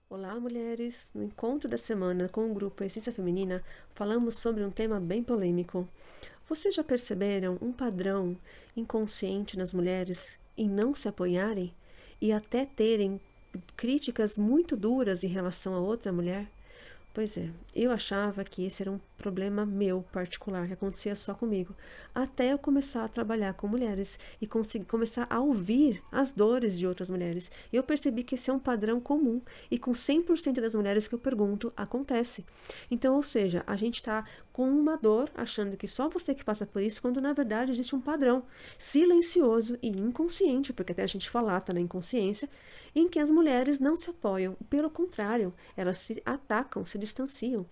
Olá, mulheres! No encontro da semana com o grupo Essência Feminina, falamos sobre um tema bem polêmico. Vocês já perceberam um padrão inconsciente nas mulheres em não se apoiarem e até terem críticas muito duras em relação a outra mulher? Pois é, eu achava que esse era um problema meu particular, que acontecia só comigo, até eu começar a trabalhar com mulheres e conseguir começar a ouvir as dores de outras mulheres. E eu percebi que esse é um padrão comum e com 100% das mulheres que eu pergunto, acontece. Então, ou seja, a gente está com uma dor, achando que só você que passa por isso, quando na verdade existe um padrão silencioso e inconsciente, porque até a gente falar está na inconsciência, em que as mulheres não se apoiam, pelo contrário, elas se atacam, se distanciam.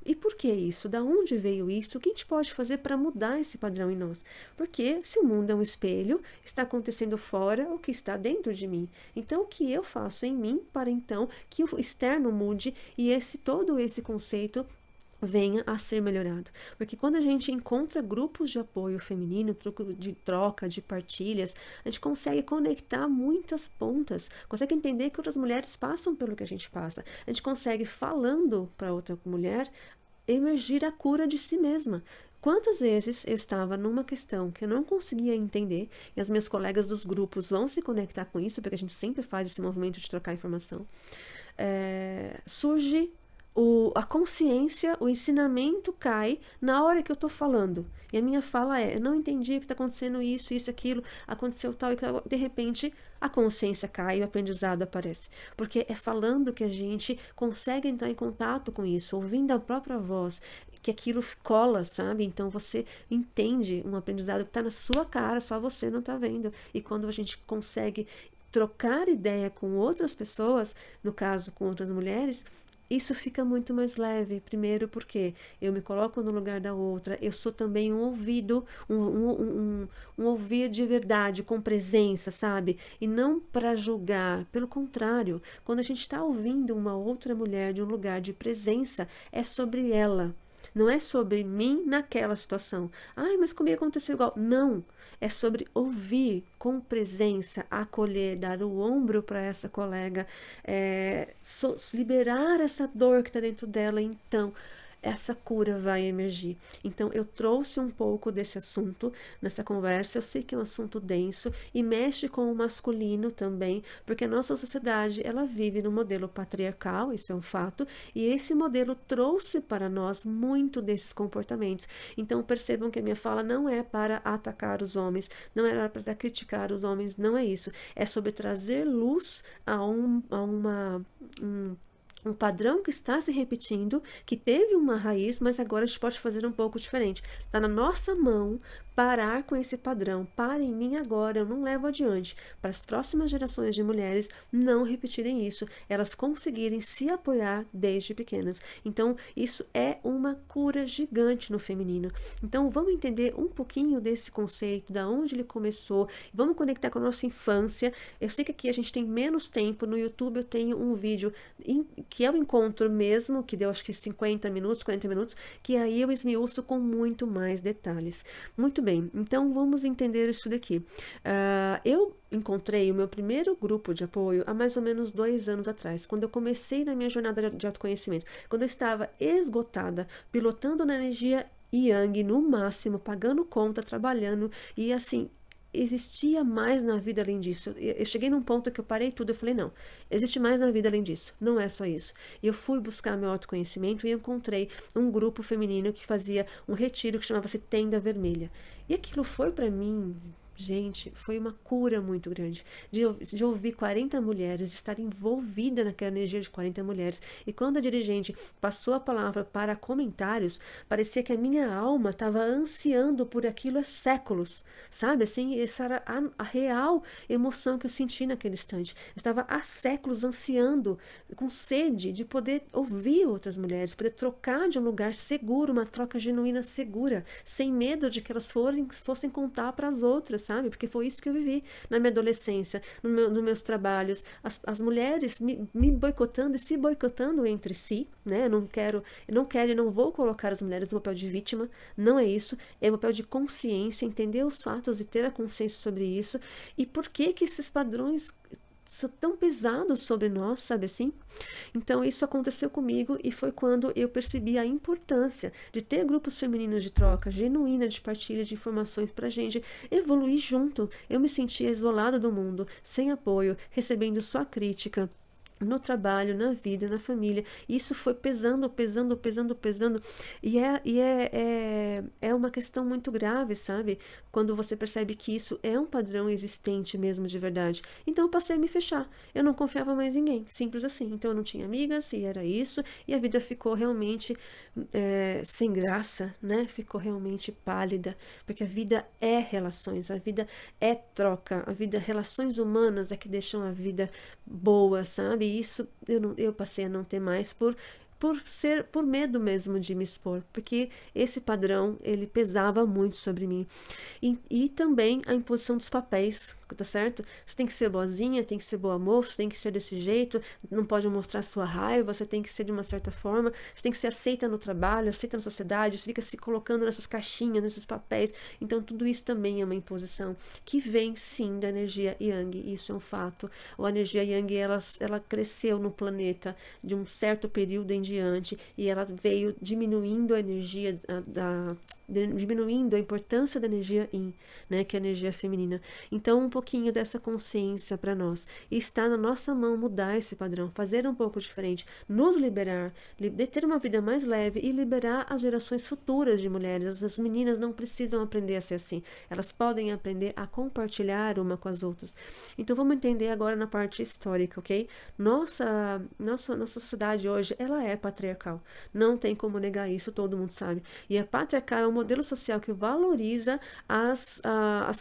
E por que isso? Da onde veio isso? O que a gente pode fazer para mudar esse padrão em nós? Porque se o mundo é um espelho, está acontecendo fora o que está dentro de mim. Então, o que eu faço em mim para então que o externo mude e todo esse conceito venha a ser melhorado. Porque quando a gente encontra grupos de apoio feminino, de troca, de partilhas, a gente consegue conectar muitas pontas, consegue entender que outras mulheres passam pelo que a gente passa. A gente consegue, falando para outra mulher, emergir a cura de si mesma. Quantas vezes eu estava numa questão que eu não conseguia entender, e as minhas colegas dos grupos vão se conectar com isso, porque a gente sempre faz esse movimento de trocar informação, surge a consciência, o ensinamento cai na hora que eu estou falando. E a minha fala é: eu não entendi o que está acontecendo, isso, aquilo, aconteceu tal e tal. De repente, a consciência cai e o aprendizado aparece. Porque é falando que a gente consegue entrar em contato com isso, ouvindo a própria voz, que aquilo cola, sabe? Então você entende um aprendizado que está na sua cara, só você não está vendo. E quando a gente consegue trocar ideia com outras pessoas, no caso com outras mulheres, isso fica muito mais leve. Primeiro porque eu me coloco no lugar da outra, eu sou também um ouvido, um ouvir de verdade, com presença, sabe? E não para julgar, pelo contrário, quando a gente está ouvindo uma outra mulher de um lugar de presença, é sobre ela. Não é sobre mim naquela situação. Ai, mas comigo aconteceu igual. Não. É sobre ouvir com presença, acolher, dar o ombro para essa colega, liberar essa dor que está dentro dela. Então, essa cura vai emergir. Então, eu trouxe um pouco desse assunto nessa conversa. Eu sei que é um assunto denso e mexe com o masculino também, porque a nossa sociedade, ela vive no modelo patriarcal, isso é um fato, e esse modelo trouxe para nós muito desses comportamentos. Então, percebam que a minha fala não é para atacar os homens, não é para criticar os homens, não é isso. É sobre trazer luz a um padrão que está se repetindo, que teve uma raiz, mas agora a gente pode fazer um pouco diferente. Está na nossa mão parar com esse padrão. Para em mim agora, eu não levo adiante. Para as próximas gerações de mulheres não repetirem isso, elas conseguirem se apoiar desde pequenas. Então, isso é uma cura gigante no feminino. Então, vamos entender um pouquinho desse conceito, da onde ele começou, vamos conectar com a nossa infância. Eu sei que aqui a gente tem menos tempo, no YouTube eu tenho um vídeo que é o encontro mesmo, que deu acho que 50 minutos, 40 minutos, que aí eu esmiuço com muito mais detalhes. Muito bem, então vamos entender isso daqui. Eu encontrei o meu primeiro grupo de apoio há mais ou menos 2 anos atrás, quando eu comecei na minha jornada de autoconhecimento, quando eu estava esgotada, pilotando na energia Yang no máximo, pagando conta, trabalhando e assim, existia mais na vida além disso. Eu cheguei num ponto que eu parei tudo, eu falei, não, existe mais na vida além disso, não é só isso. E eu fui buscar meu autoconhecimento e encontrei um grupo feminino que fazia um retiro que chamava-se Tenda Vermelha. E aquilo foi para mim, gente, foi uma cura muito grande. De ouvir 40 mulheres, de estar envolvida naquela energia de 40 mulheres. E quando a dirigente passou a palavra para comentários, parecia que a minha alma estava ansiando por aquilo há séculos. Sabe, assim, essa era a real emoção que eu senti naquele instante. Eu estava há séculos ansiando, com sede de poder ouvir outras mulheres, poder trocar de um lugar seguro, uma troca genuína segura, sem medo de que elas fossem contar para as outras, sabe? Porque foi isso que eu vivi na minha adolescência, nos meus trabalhos, as mulheres me boicotando e se boicotando entre si, né? Eu não vou colocar as mulheres no papel de vítima, não é isso, é o papel de consciência, entender os fatos e ter a consciência sobre isso e por que esses padrões tão pesado sobre nós, sabe assim? Então isso aconteceu comigo e foi quando eu percebi a importância de ter grupos femininos de troca genuína, de partilha de informações pra gente evoluir junto. Eu me sentia isolada do mundo, sem apoio, recebendo só crítica no trabalho, na vida, na família. Isso foi pesando, pesando, pesando, pesando. É uma questão muito grave, sabe? Quando você percebe que isso é um padrão existente mesmo de verdade. Então eu passei a me fechar. Eu não confiava mais em ninguém. Simples assim. Então eu não tinha amigas e era isso. E a vida ficou realmente sem graça, né? Ficou realmente pálida. Porque a vida é relações, a vida é troca, a vida, relações humanas é que deixam a vida boa, sabe? E isso eu passei a não ter mais por medo mesmo de me expor, porque esse padrão ele pesava muito sobre mim. E também a imposição dos papéis, tá certo? Você tem que ser boazinha, tem que ser boa moça, tem que ser desse jeito, não pode mostrar sua raiva, você tem que ser de uma certa forma, você tem que ser aceita no trabalho, aceita na sociedade, você fica se colocando nessas caixinhas, nesses papéis. Então tudo isso também é uma imposição que vem sim da energia Yang, isso é um fato. A energia Yang ela cresceu no planeta de um certo período em diante e ela veio diminuindo a energia diminuindo a importância da energia Yin, né, que é a energia feminina. Então, um pouquinho dessa consciência para nós. E está na nossa mão mudar esse padrão, fazer um pouco diferente, nos liberar, ter uma vida mais leve e liberar as gerações futuras de mulheres. As meninas não precisam aprender a ser assim. Elas podem aprender a compartilhar uma com as outras. Então, vamos entender agora na parte histórica, ok? Nossa sociedade hoje, ela é patriarcal. Não tem como negar isso, todo mundo sabe. E a patriarcal é um modelo social que valoriza as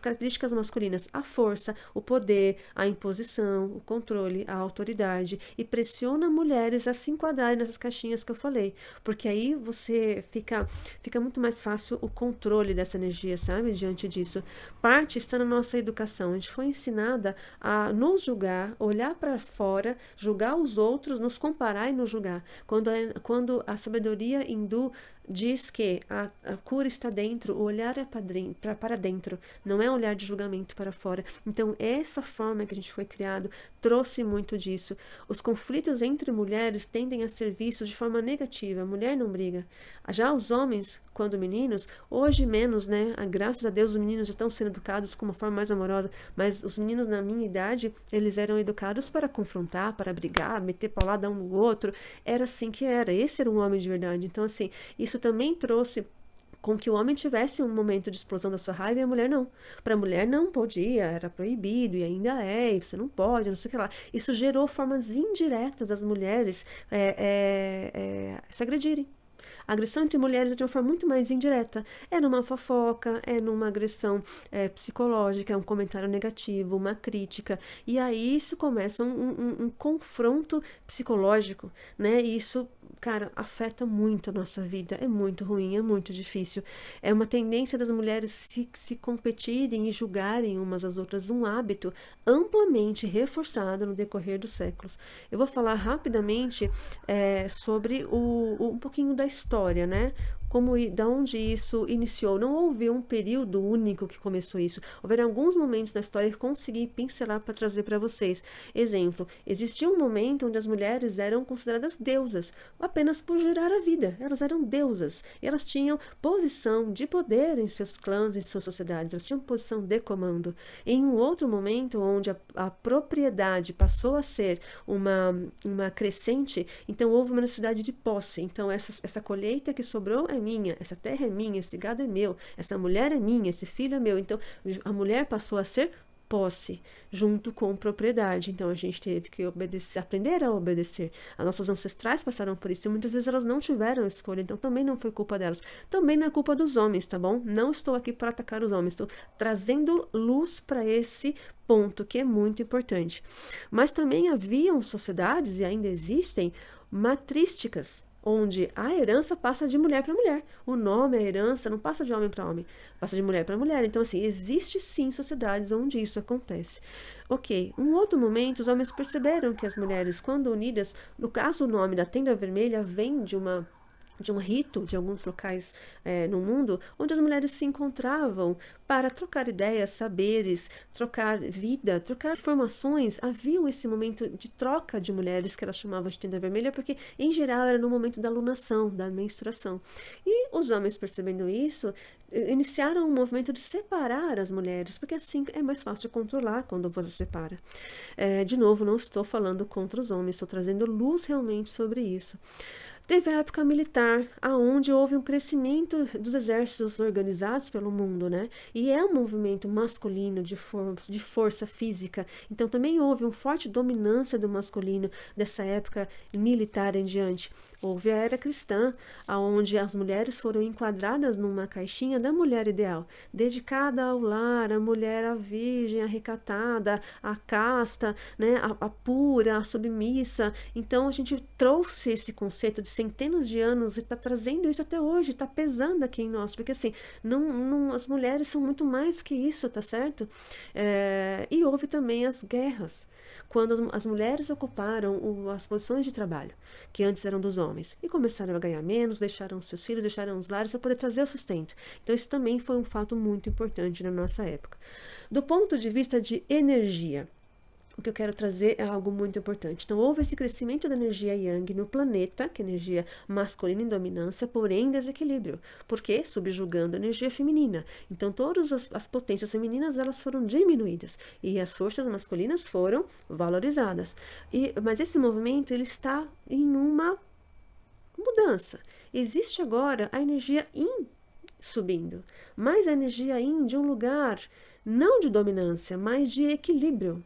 características masculinas, a força, o poder, a imposição, o controle, a autoridade e pressiona mulheres a se enquadrarem nessas caixinhas que eu falei, porque aí você fica muito mais fácil o controle dessa energia, sabe? Diante disso. Parte está na nossa educação. A gente foi ensinada a nos julgar, olhar para fora, julgar os outros, nos comparar e nos julgar. Quando a sabedoria hindu diz que a cura está dentro, o olhar é para dentro, não é um olhar de julgamento para fora. Então, essa forma que a gente foi criado trouxe muito disso. Os conflitos entre mulheres tendem a ser vistos de forma negativa. A mulher não briga. Já os homens, quando meninos, hoje menos, né? Graças a Deus, os meninos já estão sendo educados com uma forma mais amorosa, mas os meninos na minha idade, eles eram educados para confrontar, para brigar, meter paulada um no outro. Era assim que era. Esse era um homem de verdade. Então, assim, isso também trouxe com que o homem tivesse um momento de explosão da sua raiva e a mulher não. Para a mulher não podia, era proibido e ainda é, e você não pode, não sei o que lá. Isso gerou formas indiretas das mulheres se agredirem. A agressão entre mulheres é de uma forma muito mais indireta. É numa fofoca, é numa agressão psicológica, é um comentário negativo, uma crítica. E aí isso começa um confronto psicológico, né? E isso, cara, afeta muito a nossa vida. É muito ruim, é muito difícil. É uma tendência das mulheres se competirem e julgarem umas às outras, um hábito amplamente reforçado no decorrer dos séculos. Eu vou falar rapidamente sobre um pouquinho da história, né? Da onde isso iniciou. Não houve um período único que começou isso. Houveram alguns momentos na história que consegui pincelar para trazer para vocês. Exemplo, existia um momento onde as mulheres eram consideradas deusas, apenas por gerar a vida. Elas eram deusas. E elas tinham posição de poder em seus clãs, em suas sociedades. Elas tinham posição de comando. Em um outro momento, onde a propriedade passou a ser uma crescente, então houve uma necessidade de posse. Então essa colheita que sobrou é minha, essa terra é minha, esse gado é meu, essa mulher é minha, esse filho é meu. Então a mulher passou a ser posse, junto com propriedade. Então a gente teve que aprender a obedecer. As nossas ancestrais passaram por isso e muitas vezes elas não tiveram escolha, então também não foi culpa delas. Também não é culpa dos homens, tá bom? Não estou aqui para atacar os homens, estou trazendo luz para esse ponto que é muito importante. Mas também haviam sociedades, e ainda existem, matrísticas, onde a herança passa de mulher para mulher. O nome, a herança, não passa de homem para homem, passa de mulher para mulher. Então, assim, existe sim sociedades onde isso acontece. Ok, um outro momento, os homens perceberam que as mulheres, quando unidas, no caso o nome da tenda vermelha vem de uma de um rito de alguns locais no mundo, onde as mulheres se encontravam para trocar ideias, saberes, trocar vida, trocar informações. Havia esse momento de troca de mulheres que elas chamavam de tenda vermelha, porque em geral era no momento da lunação, da menstruação. E os homens, percebendo isso, iniciaram um movimento de separar as mulheres, porque assim é mais fácil de controlar quando você separa. De novo, não estou falando contra os homens, estou trazendo luz realmente sobre isso. Teve a época militar, aonde houve um crescimento dos exércitos organizados pelo mundo, né? E é um movimento masculino de força física. Então também houve uma forte dominância do masculino dessa época militar em diante. Houve a era cristã, aonde as mulheres foram enquadradas numa caixinha da mulher ideal, dedicada ao lar, a mulher a virgem, a recatada, a casta, né, a pura, a submissa. Então a gente trouxe esse conceito de centenas de anos e está trazendo isso até hoje, está pesando aqui em nós, porque assim, as mulheres são muito mais que isso, tá certo? E houve também as guerras, quando as mulheres ocuparam as posições de trabalho, que antes eram dos homens, e começaram a ganhar menos, deixaram seus filhos, deixaram os lares para poder trazer o sustento. Então isso também foi um fato muito importante na nossa época. Do ponto de vista de energia, o que eu quero trazer é algo muito importante. Então, houve esse crescimento da energia Yang no planeta, que é energia masculina em dominância, porém em desequilíbrio. Por quê? Subjugando a energia feminina. Então, todas as potências femininas, elas foram diminuídas e as forças masculinas foram valorizadas. Mas esse movimento, ele está em uma mudança. Existe agora a energia Yin subindo, mas a energia Yin de um lugar não de dominância, mas de equilíbrio.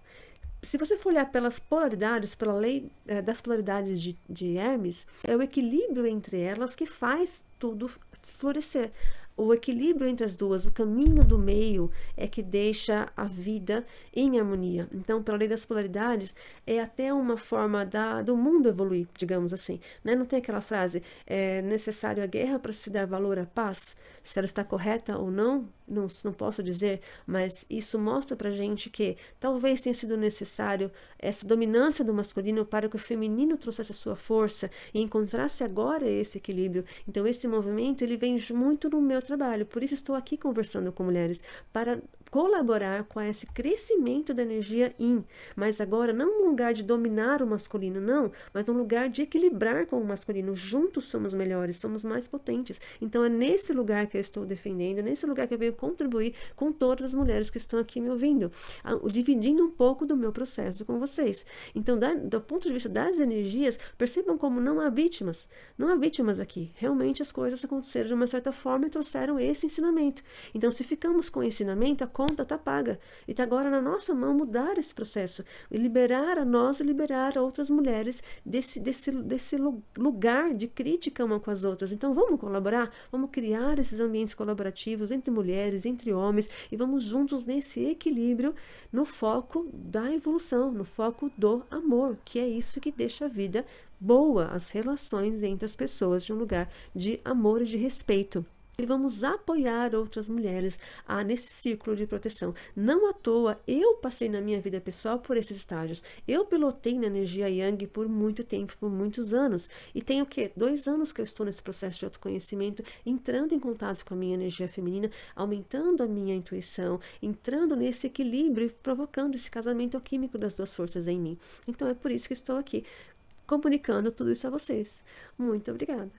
Se você for olhar pelas polaridades, pela lei das polaridades de Hermes, é o equilíbrio entre elas que faz tudo florescer. O equilíbrio entre as duas, o caminho do meio, é que deixa a vida em harmonia. Então, pela lei das polaridades, é até uma forma do mundo evoluir, digamos assim. Né? Não tem aquela frase, é necessário a guerra para se dar valor à paz? Se ela está correta ou não, não posso dizer, mas isso mostra pra gente que talvez tenha sido necessário essa dominância do masculino para que o feminino trouxesse a sua força e encontrasse agora esse equilíbrio. Então, esse movimento, ele vem muito no meu trabalho, por isso estou aqui conversando com mulheres, para colaborar com esse crescimento da energia Yin, mas agora não num lugar de dominar o masculino, não, mas num lugar de equilibrar com o masculino. Juntos somos melhores, somos mais potentes. Então é nesse lugar que eu estou defendendo, nesse lugar que eu venho contribuir com todas as mulheres que estão aqui me ouvindo, dividindo um pouco do meu processo com vocês. Então, do ponto de vista das energias, percebam como não há vítimas aqui. Realmente as coisas aconteceram de uma certa forma e trouxeram esse ensinamento. Então, se ficamos com o ensinamento, a conta está paga. E está agora na nossa mão mudar esse processo. E liberar a nós e liberar outras mulheres desse lugar de crítica uma com as outras. Então vamos colaborar? Vamos criar esses ambientes colaborativos entre mulheres, entre homens, e vamos juntos nesse equilíbrio, no foco da evolução, no foco do amor, que é isso que deixa a vida boa, as relações entre as pessoas de um lugar de amor e de respeito. E vamos apoiar outras mulheres nesse círculo de proteção. Não à toa, eu passei na minha vida pessoal por esses estágios. Eu pilotei na energia Yang por muito tempo, por muitos anos. E tem o quê? 2 anos que eu estou nesse processo de autoconhecimento, entrando em contato com a minha energia feminina, aumentando a minha intuição, entrando nesse equilíbrio e provocando esse casamento alquímico das duas forças em mim. Então é por isso que estou aqui, comunicando tudo isso a vocês. Muito obrigada.